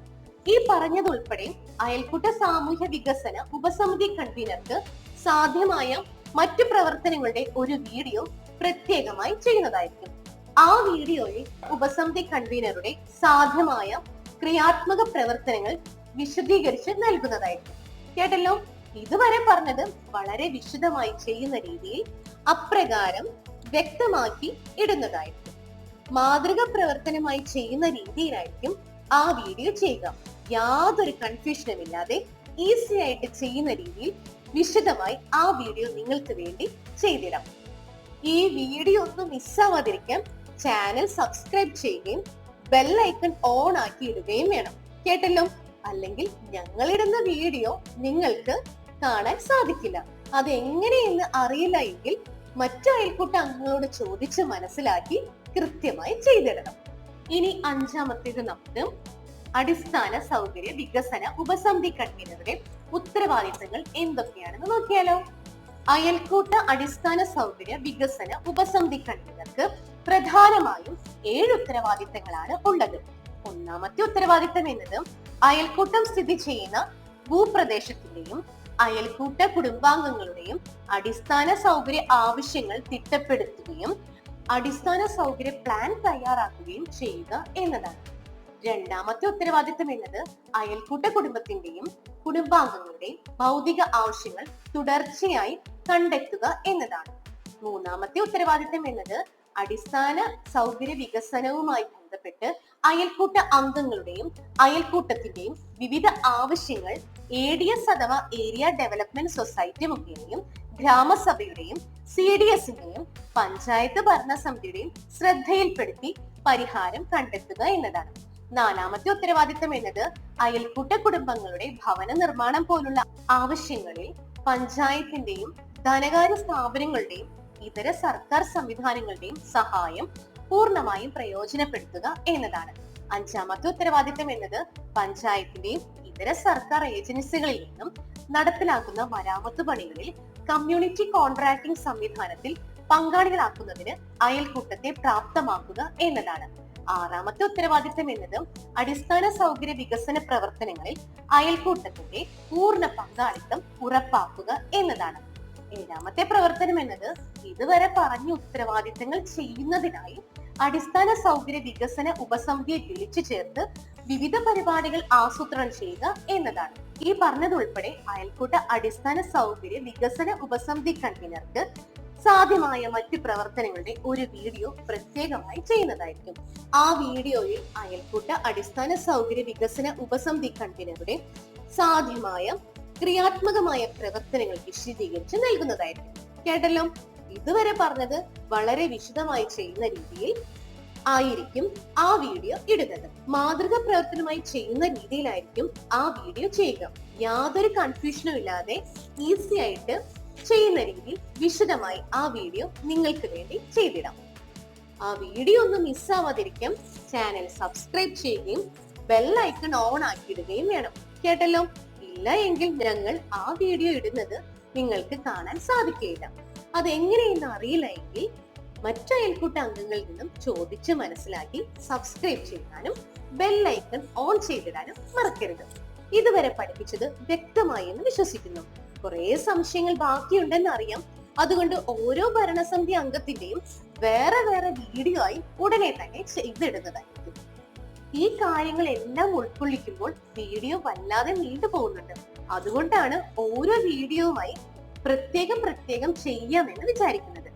Speaker 1: ഈ പറഞ്ഞതുൾപ്പെടെ അയൽക്കൂട്ട സാമൂഹ്യ വികസന ഉപസമിതി കൺവീനർക്ക് സാധ്യമായ മറ്റു പ്രവർത്തനങ്ങളുടെ ഒരു വീഡിയോ പ്രത്യേകമായി ചെയ്യുന്നതായിരിക്കും. ആ വീഡിയോയിൽ ഉപസമിതി കൺവീനറുടെ സാധ്യമായ ക്രിയാത്മക പ്രവർത്തനങ്ങൾ വിശദീകരിച്ച് നൽകുന്നതായിരിക്കും. കേട്ടല്ലോ, ഇതുവരെ പറഞ്ഞത് വളരെ വിശദമായി ചെയ്യുന്ന രീതിയിൽ അപ്രകാരം വ്യക്തമാക്കി ഇടുന്നതായിരിക്കും. മാതൃക പ്രവർത്തനമായി ചെയ്യുന്ന രീതിയിലായിരിക്കും ആ വീഡിയോ ചെയ്യുക. യാതൊരു കൺഫ്യൂഷനും ഇല്ലാതെ ഈസി ആയിട്ട് ചെയ്യുന്ന രീതിയിൽ വിശദമായി ആ വീഡിയോ നിങ്ങൾക്ക് വേണ്ടി ചെയ്തിടാം. ഈ വീഡിയോ ഒന്നും മിസ്സാവാതിരിക്കാൻ ചാനൽ സബ്സ്ക്രൈബ് ചെയ്യുകയും ബെൽ ഐക്കൺ ഓൺ ആക്കി ഇടുകയും വേണം. കേട്ടല്ലോ, അല്ലെങ്കിൽ ഞങ്ങളിടുന്ന വീഡിയോ നിങ്ങൾക്ക് കാണാൻ സാധിക്കില്ല. അതെങ്ങനെയെന്ന് അറിയില്ല എങ്കിൽ മറ്റു അയൽക്കൂട്ട അംഗങ്ങളോട് ചോദിച്ച് മനസ്സിലാക്കി കൃത്യമായി ചെയ്തിടണം. ഇനി 5ാമത്തേത് നമുക്ക് അടിസ്ഥാന സൗകര്യ വികസന ഉപസമിതി കൺവീനറുടെ ഉത്തരവാദിത്തങ്ങൾ എന്തൊക്കെയാണെന്ന് നോക്കിയാലോ. അയൽക്കൂട്ട അടിസ്ഥാന സൗകര്യ വികസന ഉപസമിതി കൺവീനർക്ക് പ്രധാനമായും 7 ഉത്തരവാദിത്തങ്ങളാണ് ഉള്ളത്. 1ാമത്തെ ഉത്തരവാദിത്തം എന്നത് അയൽക്കൂട്ടം സ്ഥിതി ചെയ്യുന്ന ഭൂപ്രദേശത്തിന്റെയും അയൽക്കൂട്ട കുടുംബാംഗങ്ങളുടെയും അടിസ്ഥാന സൗകര്യ ആവശ്യങ്ങൾ തിട്ടപ്പെടുത്തുകയും അടിസ്ഥാന സൗകര്യ പ്ലാൻ തയ്യാറാക്കുകയും ചെയ്യുക എന്നതാണ്. 2ാമത്തെ ഉത്തരവാദിത്തം എന്നത് അയൽക്കൂട്ട കുടുംബത്തിന്റെയും കുടുംബാംഗങ്ങളുടെയും ഭൗതിക ആവശ്യങ്ങൾ തുടർച്ചയായി കണ്ടെത്തുക എന്നതാണ്. 3ാമത്തെ ഉത്തരവാദിത്തം എന്നത് അടിസ്ഥാന സൗകര്യ വികസനവുമായി ബന്ധപ്പെട്ട് അയൽക്കൂട്ട അംഗങ്ങളുടെയും അയൽക്കൂട്ടത്തിന്റെയും വിവിധ ആവശ്യങ്ങൾ ADS അഥവാ ഏരിയ ഡെവലപ്മെന്റ് സൊസൈറ്റി മുഖേനയും ഗ്രാമസഭയുടെയും CDSന്റെയും പഞ്ചായത്ത് ഭരണസമിതിയുടെയും ശ്രദ്ധയിൽപ്പെടുത്തി പരിഹാരം കണ്ടെത്തുക എന്നതാണ്. 4ാമത്തെ ഉത്തരവാദിത്തം എന്നത് അയൽക്കൂട്ട കുടുംബങ്ങളുടെ ഭവന നിർമ്മാണം പോലുള്ള ആവശ്യങ്ങളിൽ പഞ്ചായത്തിന്റെയും ധനകാര്യ സ്ഥാപനങ്ങളുടെയും ഇതര സർക്കാർ സംവിധാനങ്ങളുടെയും സഹായം പൂർണ്ണമായും പ്രയോജനപ്പെടുത്തുക എന്നതാണ്. 5ാമത്തെ ഉത്തരവാദിത്തം എന്നത് പഞ്ചായത്തിന്റെയും ഇതര സർക്കാർ ഏജൻസികളിൽ നിന്നും നടപ്പിലാക്കുന്ന മരാമത്ത് പണികളിൽ കമ്മ്യൂണിറ്റി കോൺട്രാക്ടിംഗ് സംവിധാനത്തിൽ പങ്കാളികളാക്കുന്നതിന് അയൽക്കൂട്ടത്തെ പ്രാപ്തമാക്കുക എന്നതാണ്. 6ാമത്തെ ഉത്തരവാദിത്തം എന്നത് അടിസ്ഥാന സൗകര്യ വികസന പ്രവർത്തനങ്ങളിൽ അയൽക്കൂട്ടത്തിന്റെ പൂർണ്ണ പങ്കാളിത്തം ഉറപ്പാക്കുക എന്നതാണ്. 7ാമത്തെ പ്രവർത്തനം എന്നത് ഇതുവരെ പറഞ്ഞ ഉത്തരവാദിത്തങ്ങൾ ചെയ്യുന്നതിനായി അടിസ്ഥാന സൗകര്യ വികസന ഉപസമിതിയെ വിളിച്ചു ചേർത്ത് വിവിധ പരിപാടികൾ ആസൂത്രണം ചെയ്യുക എന്നതാണ്. ഈ പറഞ്ഞതുൾപ്പെടെ അയൽക്കൂട്ട അടിസ്ഥാന സൗകര്യ വികസന ഉപസമിതി കൺവീനർക്ക് സാധ്യമായ മറ്റു പ്രവർത്തനങ്ങളുടെ ഒരു വീഡിയോ പ്രത്യേകമായി ചെയ്യുന്നതായിരിക്കും. ആ വീഡിയോയിൽ അയൽക്കൂട്ട അടിസ്ഥാന സൗകര്യ വികസന ഉപസമിതി കൺവീനറുടെ സാധ്യമായ ക്രിയാത്മകമായ പ്രവർത്തനങ്ങൾ വിശദീകരിച്ച് നൽകുന്നതായിരിക്കും. കേട്ടല്ലോ, ഇതുവരെ പറഞ്ഞത് വളരെ വിശദമായി ചെയ്യുന്ന രീതിയിൽ ആയിരിക്കും ആ വീഡിയോ ഇടുന്നത്. മാതൃക പ്രവർത്തനമായി ചെയ്യുന്ന രീതിയിലായിരിക്കും ആ വീഡിയോ ചെയ്യുക. യാതൊരു കൺഫ്യൂഷനും ഇല്ലാതെ ഈസി ആയിട്ട് ചെയ്യുന്ന രീതിയിൽ വിശദമായി ആ വീഡിയോ നിങ്ങൾക്ക് വേണ്ടി ചെയ്തിടാം. ആ വീഡിയോ ഒന്നും മിസ്സാവാതിരിക്കാൻ ചാനൽ സബ്സ്ക്രൈബ് ചെയ്യുകയും ബെൽ ഐക്കൺ ഓൺ ആക്കിയിടുകയും വേണം. കേട്ടല്ലോ, ഇല്ല എങ്കിൽ ഞങ്ങൾ ആ വീഡിയോ ഇടുന്നത് നിങ്ങൾക്ക് കാണാൻ സാധിക്കുകയില്ല. അതെങ്ങനെയെന്ന് അറിയില്ല എങ്കിൽ മറ്റു അയൽക്കൂട്ട അംഗങ്ങളിൽ നിന്നും ചോദിച്ച് മനസ്സിലാക്കി സബ്സ്ക്രൈബ് ചെയ്യാനും ബെല്ലൈക്കൺ ഓൺ ചെയ്തിടാനും മറക്കരുത്. ഇതുവരെ പഠിപ്പിച്ചത് വ്യക്തമായി എന്ന് വിശ്വസിക്കുന്നു. കുറെ സംശയങ്ങൾ ബാക്കിയുണ്ടെന്ന് അറിയാം. അതുകൊണ്ട് ഓരോ ഭരണസമിതി അംഗത്തിന്റെയും വേറെ വേറെ വീഡിയോ ആയി ഉടനെ തന്നെ ചെയ്തിടുന്നതായിരിക്കും. ഈ കാര്യങ്ങളെല്ലാം ഉൾക്കൊള്ളിക്കുമ്പോൾ വീഡിയോ വല്ലാതെ നീണ്ടു പോകുന്നുണ്ട്. അതുകൊണ്ടാണ് ഓരോ വീഡിയോയുമായി പ്രത്യേകം ചെയ്യാമെന്ന് വിചാരിക്കുന്നത്.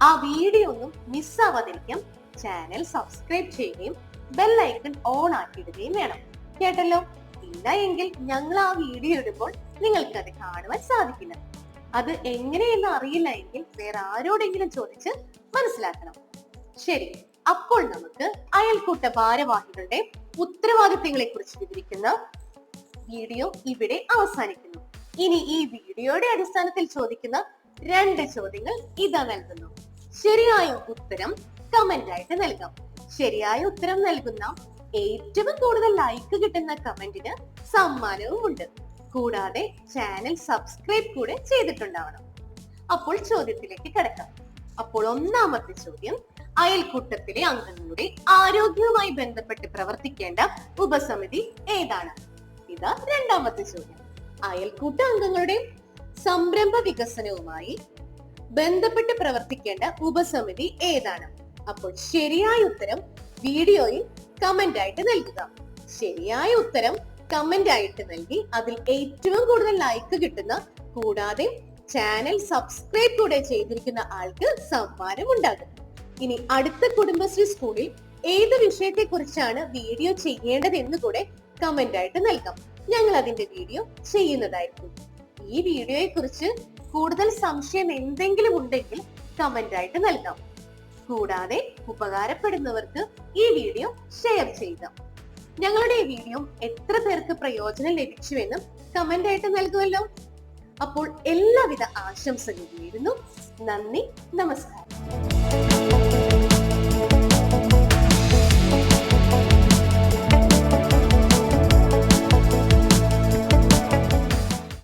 Speaker 1: ആ വീഡിയോ ഒന്നും മിസ്സാവാതിരിക്കാൻ ചാനൽ സബ്സ്ക്രൈബ് ചെയ്യുകയും ബെല്ലൈക്കൺ ഓൺ ആക്കിയിടുകയും വേണം. കേട്ടല്ലോ? ഇല്ല എങ്കിൽ ഞങ്ങൾ ആ വീഡിയോ ഇടുമ്പോൾ നിങ്ങൾക്ക് അത് കാണുവാൻ സാധിക്കില്ല. അത് എങ്ങനെയെന്ന് അറിയില്ല എങ്കിൽ വേറെ ആരോടെങ്കിലും ചോദിച്ച് മനസ്സിലാക്കണം. ശരി, അപ്പോൾ നമുക്ക് അയൽക്കൂട്ട ഭാരവാഹികളുടെ ഉത്തരവാദിത്തങ്ങളെ കുറിച്ച് വിവരിക്കുന്ന വീഡിയോ ഇവിടെ അവസാനിക്കുന്നു. ഇനി ഈ വീഡിയോയുടെ അടിസ്ഥാനത്തിൽ ചോദിക്കുന്ന 2 ചോദ്യങ്ങൾ ഇതാ നൽകുന്നു. ശരിയായ ഉത്തരം കമന്റ് ആയിട്ട് നൽകാം. ശരിയായ ഉത്തരം നൽകുന്ന ഏറ്റവും കൂടുതൽ ലൈക്ക് കിട്ടുന്ന കമന്റിന് സമ്മാനവും ഉണ്ട്. കൂടാതെ ചാനൽ സബ്സ്ക്രൈബ് കൂടെ ചെയ്തിട്ടുണ്ടാവണം. അപ്പോൾ ചോദ്യത്തിലേക്ക് കിടക്കാം. അപ്പോൾ ഒന്നാമത്തെ ചോദ്യം, അയൽക്കൂട്ടത്തിലെ അംഗങ്ങളുടെ ആരോഗ്യവുമായി ബന്ധപ്പെട്ട് പ്രവർത്തിക്കേണ്ട ഉപസമിതി ഏതാണ്? ഇതാ രണ്ടാമത്തെ ചോദ്യം. അയൽക്കൂട്ട അംഗങ്ങളുടെ സംരംഭ വികസനവുമായി ബന്ധപ്പെട്ട് പ്രവർത്തിക്കേണ്ട ഉപസമിതി ഏതാണ്? അപ്പോൾ ശരിയായ ഉത്തരം വീഡിയോയിൽ കമന്റ് ആയിട്ട് നൽകുക. ശരിയായ ഉത്തരം കമന്റ് ആയിട്ട് നൽകി അതിൽ ഏറ്റവും കൂടുതൽ ലൈക്ക് കിട്ടുന്ന, കൂടാതെ ചാനൽ സബ്സ്ക്രൈബ് കൂടെ ചെയ്തിരിക്കുന്ന ആൾക്ക് സമ്മാനം ഉണ്ടാകും. ഇനി അടുത്ത കുടുംബശ്രീ സ്കൂളിൽ ഏത് വിഷയത്തെ കുറിച്ചാണ് വീഡിയോ ചെയ്യേണ്ടത് എന്ന് കൂടെ കമന്റ് ആയിട്ട് നൽകാം. ഞങ്ങൾ അതിന്റെ വീഡിയോ ചെയ്യുന്നതായിരിക്കും. ഈ വീഡിയോയെ കുറിച്ച് കൂടുതൽ സംശയം എന്തെങ്കിലും ഉണ്ടെങ്കിൽ കമന്റ് ആയിട്ട് നൽകാം. കൂടാതെ ഉപകാരപ്പെടുന്നവർക്ക് ഈ വീഡിയോ ഷെയർ ചെയ്യുക. ഞങ്ങളുടെ ഈ വീഡിയോ എത്ര പേർക്ക് പ്രയോജനം ലഭിച്ചുവെന്നും കമന്റ് ആയിട്ട് നൽകുമല്ലോ. അപ്പോൾ എല്ലാവിധ ആശംസകളും നേരുന്നു. നന്ദി, നമസ്കാരം.